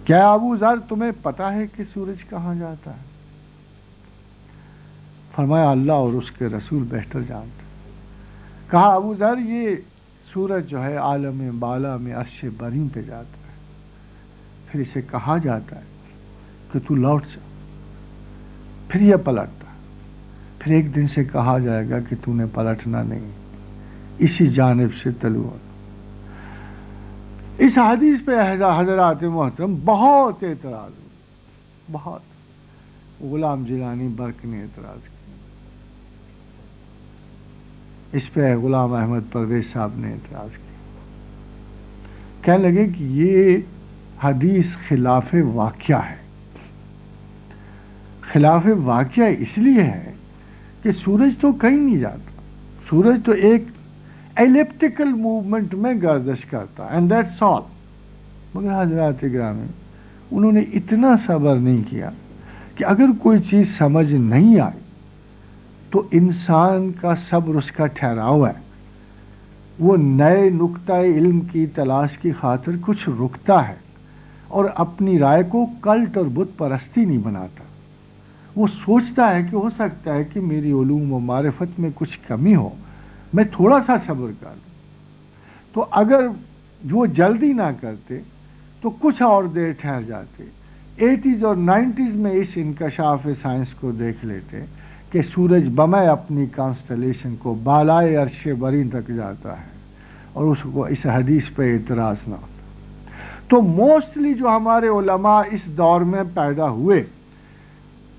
کیا ابو ذر تمہیں پتا ہے کہ سورج کہاں جاتا ہے؟ فرمایا اللہ اور اس کے رسول بہتر جانتے۔ کہا ابو ذر یہ سورج جو ہے عالم بالا میں عرش برین پہ جاتا ہے، پھر اسے کہا جاتا ہے کہ تو لوٹ جا، پھر یہ پلٹتا، پھر ایک دن سے کہا جائے گا کہ تو نے پلٹنا نہیں، اسی جانب سے طلوع۔ اس حدیث پہ حضرات محترم بہت اعتراض ہوئے، بہت۔ غلام جیلانی برق نے اعتراض کیا، اس پہ غلام احمد پرویز صاحب نے اعتراض کیا، کہنے لگے کہ یہ حدیث خلاف واقعہ ہے۔ خلاف واقعہ اس لیے ہے کہ سورج تو کہیں نہیں جاتا، سورج تو ایک ایلپٹیکل موومنٹ میں گردش کرتا، اینڈ دیٹس آل۔ مگر حضرات گرامی انہوں نے اتنا صبر نہیں کیا کہ اگر کوئی چیز سمجھ نہیں آئی تو انسان کا صبر اس کا ٹھہراؤ ہے، وہ نئے نقطۂ علم کی تلاش کی خاطر کچھ رکتا ہے اور اپنی رائے کو کلٹ اور بت پرستی نہیں بناتا۔ وہ سوچتا ہے کہ ہو سکتا ہے کہ میری علوم و معرفت میں کچھ کمی ہو، میں تھوڑا سا صبر کر لوں۔ تو اگر وہ جلدی نہ کرتے تو کچھ اور دیر ٹھہر جاتے، 80s اور 90s میں اس انکشاف سائنس کو دیکھ لیتے کہ سورج بمائے اپنی کانسٹلیشن کو بالائے عرش برین تک جاتا ہے اور اس کو اس حدیث پہ اعتراض نہ ہوتا۔ تو موسٹلی جو ہمارے علماء اس دور میں پیدا ہوئے،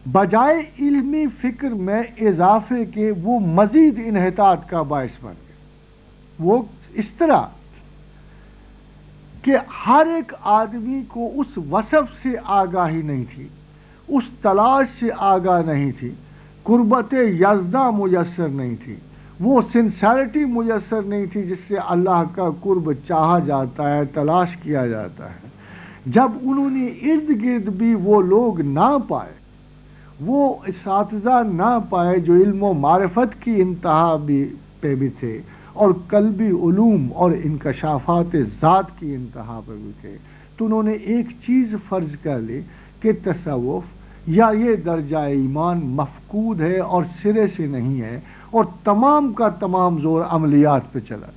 بجائے علمی فکر میں اضافے کے وہ مزید انحطاط کا باعث بن گئے۔ وہ اس طرح کہ ہر ایک آدمی کو اس وصف سے آگاہی نہیں تھی، اس تلاش سے آگاہ نہیں تھی قربت یزداں میسر نہیں تھی، وہ سنسیرٹی میسر نہیں تھی جس سے اللہ کا قرب چاہا جاتا ہے، تلاش کیا جاتا ہے۔ جب انہوں نے ارد گرد بھی وہ لوگ نہ پائے، وہ اساتذہ نہ پائے جو علم و معرفت کی انتہا پہ بھی تھے اور قلبی علوم اور انکشافات ذات کی انتہا پہ بھی تھے، تو انہوں نے ایک چیز فرض کر لی کہ تصوف یا یہ درجہ ایمان مفقود ہے اور سرے سے نہیں ہے، اور تمام کا تمام زور عملیات پہ چلا،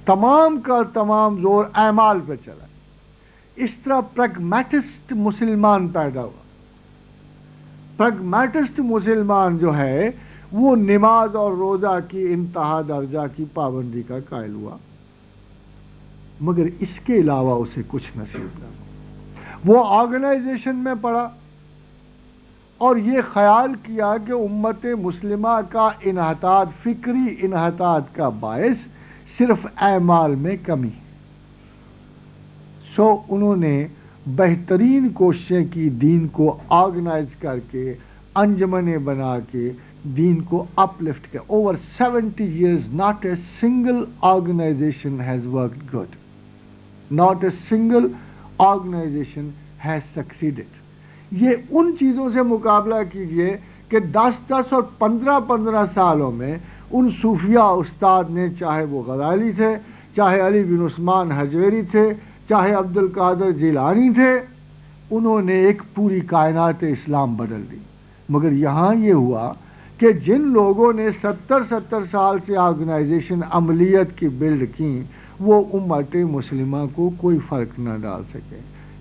تمام کا تمام زور اعمال پہ چلا۔ اس طرح پریگمیٹسٹ مسلمان پیدا ہوا۔ پریگمیٹسٹ مسلمان جو ہے وہ نماز اور روزہ کی انتہا درجہ کی پابندی کا قائل ہوا، مگر اس کے علاوہ اسے کچھ نصیب نہ ہوا۔ وہ آرگنائزیشن میں پڑا اور یہ خیال کیا کہ امت مسلمہ کا انحطاط، فکری انحطاط کا باعث صرف اعمال میں کمی ہے۔ سو انہوں نے بہترین کوششیں کی دین کو آرگنائز کر کے، انجمنیں بنا کے دین کو اپلفٹ کیا۔ Over 70 years not a single organization has worked good. Not a single organization has succeeded. یہ ان چیزوں سے مقابلہ کیجئے کہ 10 اور 15 سالوں میں ان صوفیہ استاد نے، چاہے وہ غزالی تھے، چاہے علی بن عثمان حجویری تھے، چاہے عبد القادر جیلانی تھے، انہوں نے ایک پوری کائنات اسلام بدل دی۔ مگر یہاں یہ ہوا کہ جن لوگوں نے 70 سال سے آرگنائزیشن عملیت کی بلڈ کی، وہ امت مسلمہ کو کوئی فرق نہ ڈال سکے،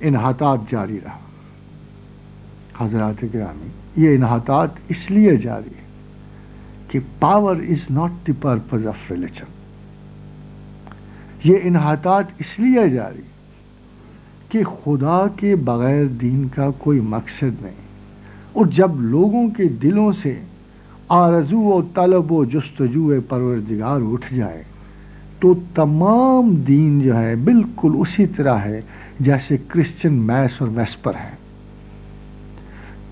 انحطاط جاری رہا۔ حضرات گرامی، یہ انحطاط اس لیے جاری ہے کہ power is not the purpose of religion. یہ انحطاط اس لیے جاری کہ خدا کے بغیر دین کا کوئی مقصد نہیں، اور جب لوگوں کے دلوں سے آرزو و طلب و جستجو پروردگار اٹھ جائے تو تمام دین جو ہے بالکل اسی طرح ہے جیسے کرسچن میس اور ویسپر ہے۔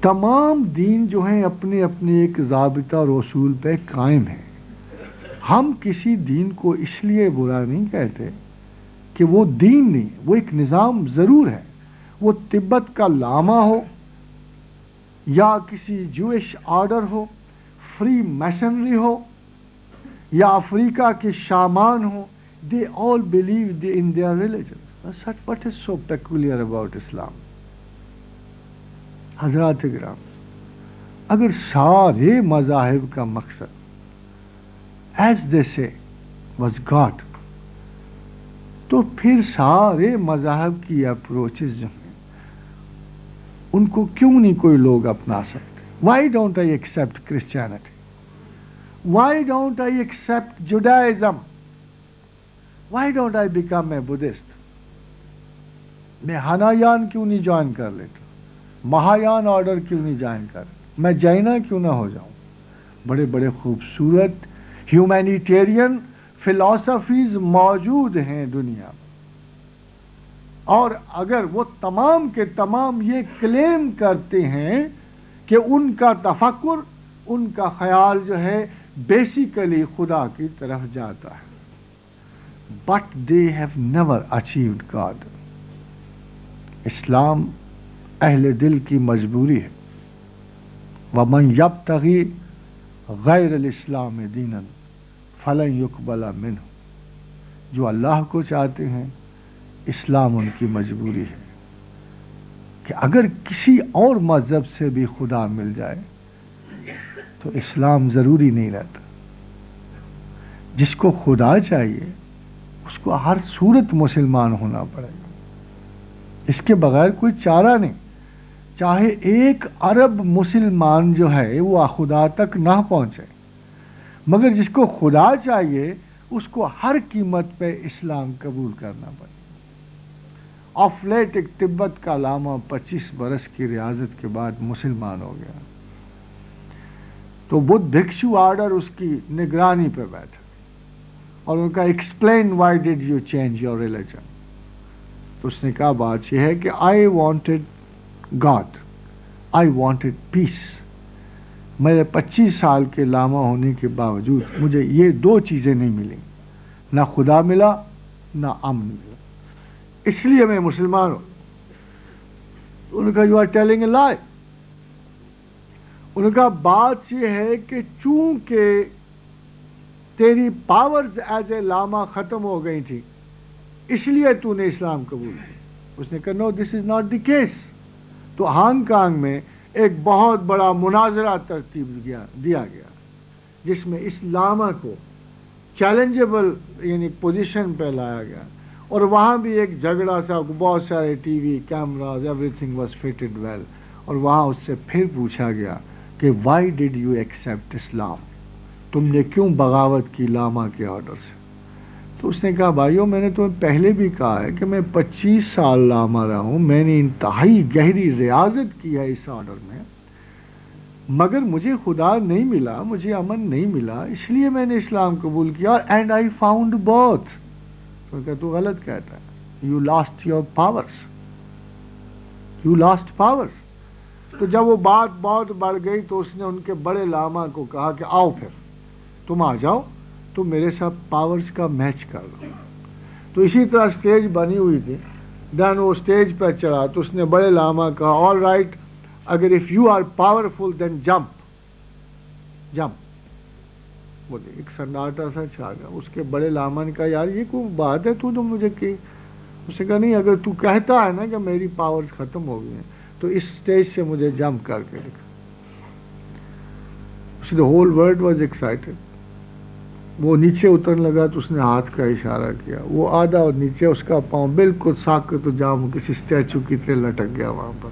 تمام دین جو ہیں اپنے اپنے ایک ضابطہ اور اصول پہ قائم ہیں۔ ہم کسی دین کو اس لیے برا نہیں کہتے کہ وہ دین نہیں، وہ ایک نظام ضرور ہے، وہ تبت کا لاما ہو یا کسی جوئش آرڈر ہو، فری میسنری ہو یا افریقہ کے شامان ہو، they all believe in their religion. That's what is so peculiar about Islam. حضرات کرام، اگر سارے مذاہب کا مقصد as they say was God، تو پھر سارے مذاہب کی اپروچز جو ہیں ان کو کیوں نہیں کوئی لوگ اپنا سکتے؟ Why don't I accept Christianity? Why don't I accept Judaism? Why don't I become a Buddhist? میں ہنایان کیوں نہیں جوائن کر لیتا؟ مہایان آرڈر کیوں نہیں جوائن کر؟ میں جینا کیوں نہ ہو جاؤں؟ بڑے بڑے خوبصورت ہیومینیٹیرین فلاسفیز موجود ہیں دنیا میں، اور اگر وہ تمام کے تمام یہ کلیم کرتے ہیں کہ ان کا تفکر، ان کا خیال جو ہے بیسیکلی خدا کی طرف جاتا ہے، but they have never achieved God. Islam اہل دل کی مجبوری ہے۔ وَمَنْ يَبْتَغِي غَيْرَ الْإِسْلَامِ دِينًا فَلَنْ يُقْبَلَ مِنْهُ، جو اللہ کو چاہتے ہیں اسلام ان کی مجبوری ہے کہ اگر کسی اور مذہب سے بھی خدا مل جائے تو اسلام ضروری نہیں رہتا۔ جس کو خدا چاہیے اس کو ہر صورت مسلمان ہونا پڑے گا، اس کے بغیر کوئی چارہ نہیں۔ چاہے ایک عرب مسلمان جو ہے وہ خدا تک نہ پہنچے، مگر جس کو خدا چاہیے اس کو ہر قیمت پہ اسلام قبول کرنا پڑے۔ آف لیٹ ایک تبت کا لاما 25 برس کی ریاضت کے بعد مسلمان ہو گیا، تو بدھ بھکشو آرڈر اس کی نگرانی پہ بیٹھا اور ان کا explain why did you change your religion, تو اس نے کہا بات یہ ہے کہ I wanted God, I wanted peace, میرے 25 سال کے لاما ہونے کے باوجود مجھے یہ دو چیزیں نہیں ملیں، نہ خدا ملا نہ امن ملا، اس لیے میں مسلمان ہوں۔ انہوں نے کہا یو آر ٹیلنگ اے لائی۔ انہوں نے کہا بات یہ ہے کہ چونکہ تیری پاورز ایز اے لاما ختم ہو گئی تھی اس لیے تو نے اسلام قبول کیا۔ اس نے کہا نو دس از ناٹ دی کیس۔ تو ہانگ کانگ میں ایک بہت بڑا مناظرہ ترتیب دیا گیا جس میں اس لاما کو چیلنجیبل یعنی پوزیشن پہ لایا گیا، اور وہاں بھی ایک جھگڑا سا، بہت سارے TV cameras everything was fitted well, اور وہاں اس سے پھر پوچھا گیا کہ why did you accept Islam, تم نے کیوں بغاوت کی لاما کے آرڈر سے؟ تو اس نے کہا بھائیو میں نے تمہیں پہلے بھی کہا ہے کہ میں 25 سال لاما رہا ہوں، میں نے انتہائی گہری ریاضت کی ہے اس آرڈر میں، مگر مجھے خدا نہیں ملا، مجھے امن نہیں ملا، اس لیے میں نے اسلام قبول کیا، اینڈ آئی فاؤنڈ بوتھ۔ تو کہا تو غلط کہتا ہے، you last your powers, you last powers. تو جب وہ بات بہت بڑھ گئی تو اس نے ان کے بڑے لاما کو کہا کہ آؤ پھر تم آ جاؤ، تم میرے ساتھ پاورز کا میچ کر لو۔ تو اسی طرح سٹیج بنی ہوئی تھی، دین وہ سٹیج پہ چڑھا تو اس نے بڑے لاما کہا آل رائٹ، اگر if you are powerful then jump jump. بولے ایک سناٹا سا چھا گیا۔ اس کے بڑے لاما نے کہا یار یہ کوئی بات ہے تو مجھے کی؟ اس نے کہا نہیں، اگر تو کہتا ہے نا کہ میری پاورز ختم ہو گئی ہیں تو اس سٹیج سے مجھے جمپ کر کے دکھا۔ the whole world was excited۔ وہ نیچے اترنے لگا تو اس نے ہاتھ کا اشارہ کیا، وہ آدھا اور نیچے اس کا پاؤں بالکل ساکت و جام کسی اسٹیچو کی طرح لٹک گیا وہاں پر۔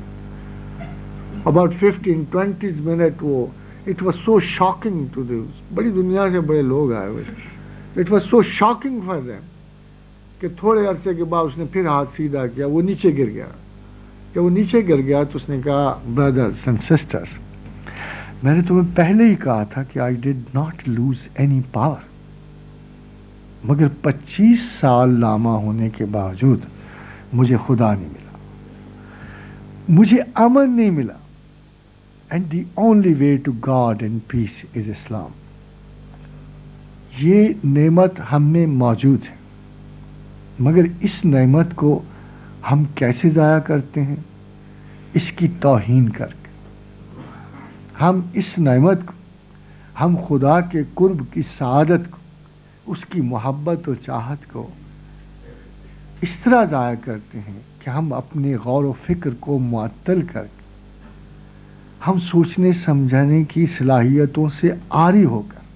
about 15-20 منٹ وہ it was so shocking to them، بڑی دنیا سے بڑے لوگ آئے ہوئے تھے، it was so shocking for them کہ تھوڑے عرصے کے بعد اس نے پھر ہاتھ سیدھا کیا، وہ نیچے گر گیا۔ جب وہ نیچے گر گیا تو اس نے کہا brothers and sisters، میں نے تمہیں پہلے ہی کہا تھا کہ I did not lose any power، مگر 25 سال لاما ہونے کے باوجود مجھے خدا نہیں ملا، مجھے امن نہیں ملا، and the only way to God and peace is Islam۔ یہ نعمت ہم میں موجود ہے، مگر اس نعمت کو ہم کیسے ضائع کرتے ہیں؟ اس کی توہین کر کے۔ ہم اس نعمت کو، ہم خدا کے قرب کی سعادت کو، اس کی محبت و چاہت کو اس طرح ضائع کرتے ہیں کہ ہم اپنے غور و فکر کو معطل کر کے، ہم سوچنے سمجھنے کی صلاحیتوں سے عاری ہو کر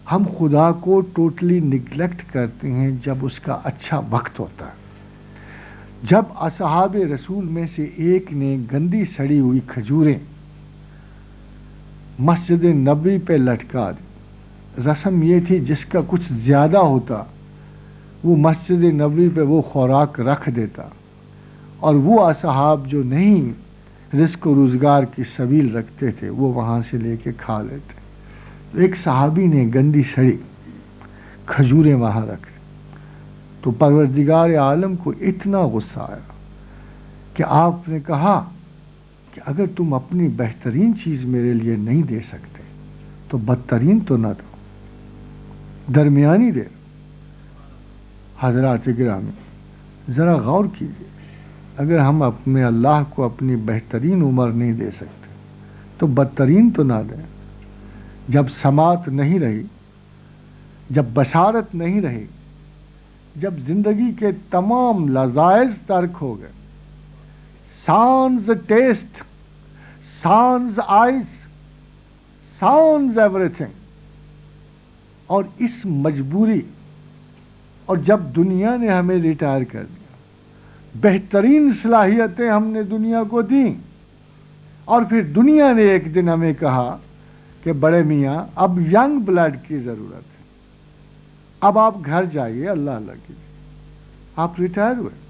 ہم خدا کو ٹوٹلی نگلیکٹ کرتے ہیں جب اس کا اچھا وقت ہوتا ہے۔ جب اصحاب رسول میں سے ایک نے گندی سڑی ہوئی کھجوریں مسجد نبوی پہ لٹکا دی، رسم یہ تھی جس کا کچھ زیادہ ہوتا وہ مسجد نبوی پہ وہ خوراک رکھ دیتا، اور وہ اصحاب جو نہیں رزق و روزگار کی سبیل رکھتے تھے وہ وہاں سے لے کے کھا لیتے۔ ایک صحابی نے گندی سڑی کھجوریں وہاں رکھ تو پروردگار عالم کو اتنا غصہ آیا کہ آپ نے کہا کہ اگر تم اپنی بہترین چیز میرے لیے نہیں دے سکتے تو بدترین تو نہ دو، درمیانی دے۔ حضرات گرامی ذرا غور کیجیے، اگر ہم اپنے اللہ کو اپنی بہترین عمر نہیں دے سکتے تو بدترین تو نہ دیں۔ جب سماعت نہیں رہی، جب بشارت نہیں رہی، جب زندگی کے تمام لذائذ ترک ہو گئے، sons test, sons eyes, sons every thing, اور اس مجبوری، اور جب دنیا نے ہمیں ریٹائر کر دیا، بہترین صلاحیتیں ہم نے دنیا کو دیں، اور پھر دنیا نے ایک دن ہمیں کہا کہ بڑے میاں اب ینگ بلڈ کی ضرورت ہے، اب آپ گھر جائیے، اللہ اللہ کیجیے، آپ ریٹائر ہوئے۔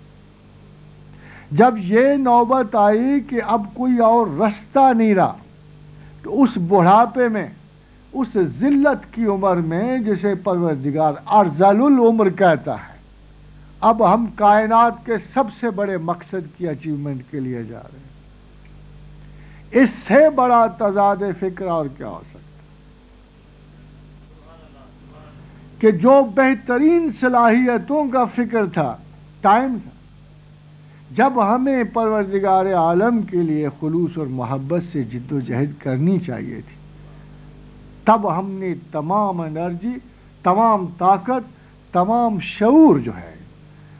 جب یہ نوبت آئی کہ اب کوئی اور رستہ نہیں رہا تو اس بڑھاپے میں، اس ذلت کی عمر میں جسے پروردگار ارذل العمر کہتا ہے، اب ہم کائنات کے سب سے بڑے مقصد کی اچیومنٹ کے لیے جا رہے ہیں۔ اس سے بڑا تضاد فکر اور کیا ہو سکتا کہ جو بہترین صلاحیتوں کا فکر تھا، ٹائم تھا جب ہمیں پروردگار عالم کے لیے خلوص اور محبت سے جد و جہد کرنی چاہیے تھی، تب ہم نے تمام انرجی، تمام طاقت، تمام شعور جو ہے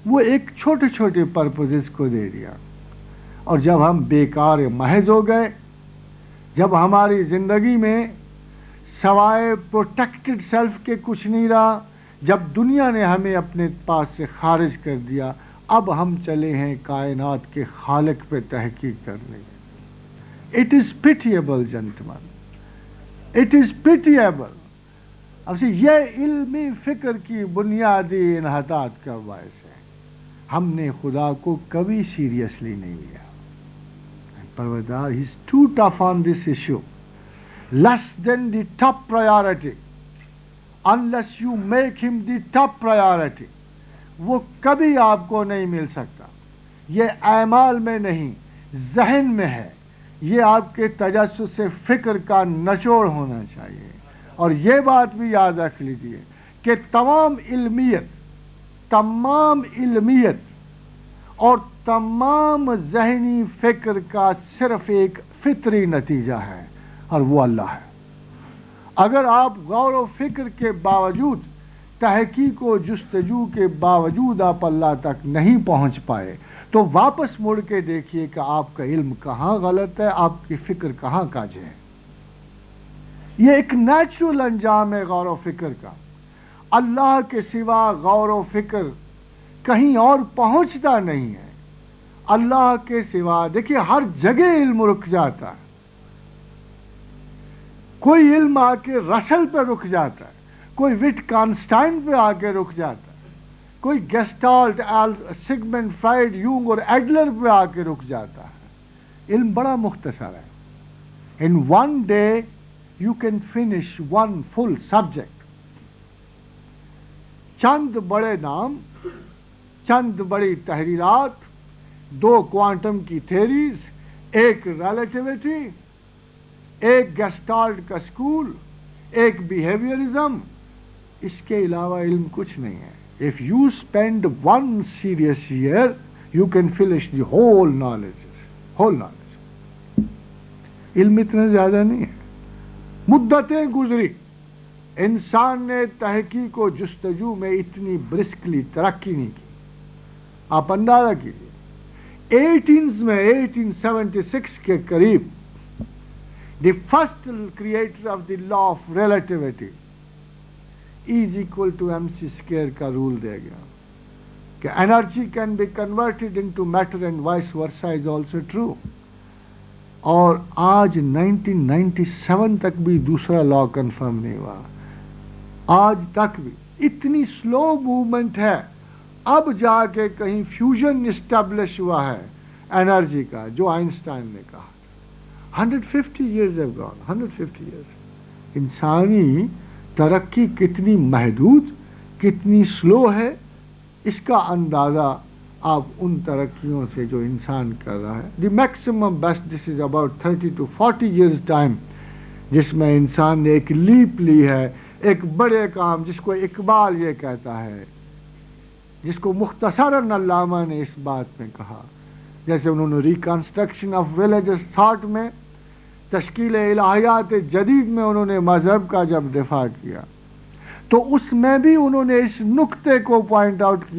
وہ ایک چھوٹے چھوٹے پرپزز کو دے دیا، اور جب ہم بیکار محض ہو گئے، جب ہماری زندگی میں سوائے پروٹیکٹڈ سیلف کے کچھ نہیں رہا، جب دنیا نے ہمیں اپنے پاس سے خارج کر دیا، اب ہم چلے ہیں کائنات کے خالق پہ تحقیق کرنے۔ It is پیٹیبل gentlemen, it is پیٹیبل۔ اب سے یہ علمی فکر کی بنیادی انحطاط کا باعث ہے، ہم نے خدا کو کبھی سیریسلی نہیں لیا۔ پروردگار is too tough on this issue, less than the top priority, unless you make him the top priority. وہ کبھی آپ کو نہیں مل سکتا، یہ اعمال میں نہیں ذہن میں ہے، یہ آپ کے تجسس سے فکر کا نچوڑ ہونا چاہیے۔ اور یہ بات بھی یاد رکھ لیجیے کہ تمام علمیت اور تمام ذہنی فکر کا صرف ایک فطری نتیجہ ہے، اور وہ اللہ ہے۔ اگر آپ غور و فکر کے باوجود، تحقیق و جستجو کے باوجود آپ اللہ تک نہیں پہنچ پائے تو واپس مڑ کے دیکھیے کہ آپ کا علم کہاں غلط ہے، آپ کی فکر کہاں کاج ہے۔ یہ ایک نیچرل انجام ہے غور و فکر کا۔ اللہ کے سوا غور و فکر کہیں اور پہنچتا نہیں ہے۔ اللہ کے سوا دیکھیے ہر جگہ علم رک جاتا ہے، کوئی علم آ کے رسل پہ رک جاتا ہے، کوئی وٹ کانسٹائن پہ آ کے رک جاتا ہے، کوئی گیسٹالٹ، سگمنڈ فرائڈ، یونگ اور ایڈلر پہ آ کے رک جاتا ہے۔ علم بڑا مختصر ہے۔ In one day you can finish one full subject. چند بڑے نام، چند بڑی تحریرات، 2 کوانٹم کی تھیریز، ایک ریلیٹیوٹی، ایک گیسٹالٹ کا سکول، ایک بیہیویئرزم، اس کے علاوہ علم کچھ نہیں ہے۔ If you spend one serious year, you can finish the whole knowledge. علم اتنا زیادہ نہیں ہے۔ مدتیں گزری، انسان نے تحقیق و جستجو میں اتنی برسکلی ترقی نہیں کی۔ آپ اندازہ کیجیے 1876 کے قریب the first creator of the law of relativity is equal to mc square کا رول دیا گیا کہ energy can be converted into matter and vice versa is also true. اور آج 1997 تک بھی دوسرا لا کنفرم نہیں ہوا۔ آج تک بھی اتنی سلو موومنٹ ہے، اب جا کے کہیں فیوژن اسٹیبلش ہوا ہے انرجی کا، جو آئنسٹائن نے کہا۔ 150 years have gone, 150 years. انسانی ترقی کتنی محدود، کتنی سلو ہے، اس کا اندازہ آپ ان ترقیوں سے جو انسان کر رہا ہے۔ The maximum best this is about 30 to 40 years time, جس میں انسان نے ایک لیپ لی ہے، ایک بڑے کام، جس کو اقبال یہ کہتا ہے، جس کو مختصراً علامہ نے اس بات میں کہا، جیسے انہوں نے ریکنسٹرکشن آف ریلیجس تھاٹ میں، تشکیل الہیات جدید میں انہوں نے مذہب کا جب دفاع کیا تو اس میں بھی انہوں نے اس نقطے کو پوائنٹ آؤٹ کیا